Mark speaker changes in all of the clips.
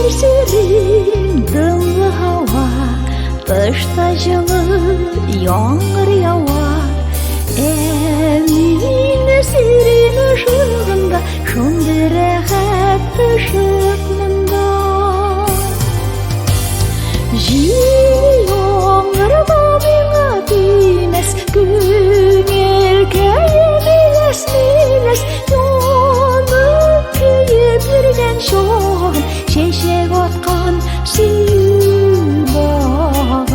Speaker 1: Serserin dımlı hava, dışta жылы yağmur yağar. Emine serin ışığında, şunday rahat ışık mında. Yağmur babına değmez, güngel kayemiles miles, yanıp kuyup yürgen şoğun, şeşek atkan süyü bağım.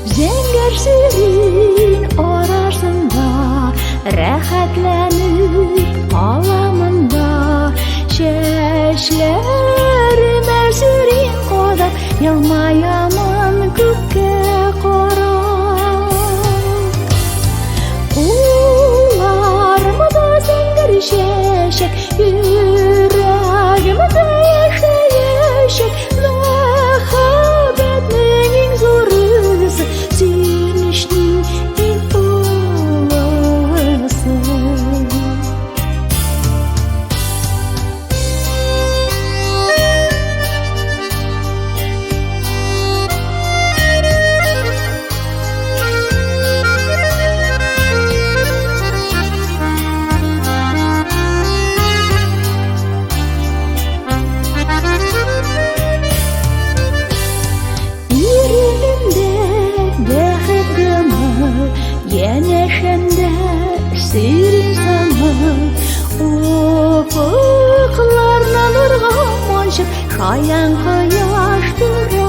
Speaker 1: Zengirsirin arasında, rahatlanıp alamında, şeşlerime sürin kodap, yılmayaman kökke korak. Kullarımda zengir şeşek, yüreğimde yaşayışık, muhabbetinin en zorusu, sevişnin en ulusu. Yeneşemde serin sana, ufuklarına nurga manşıp, şayan kayaş durar.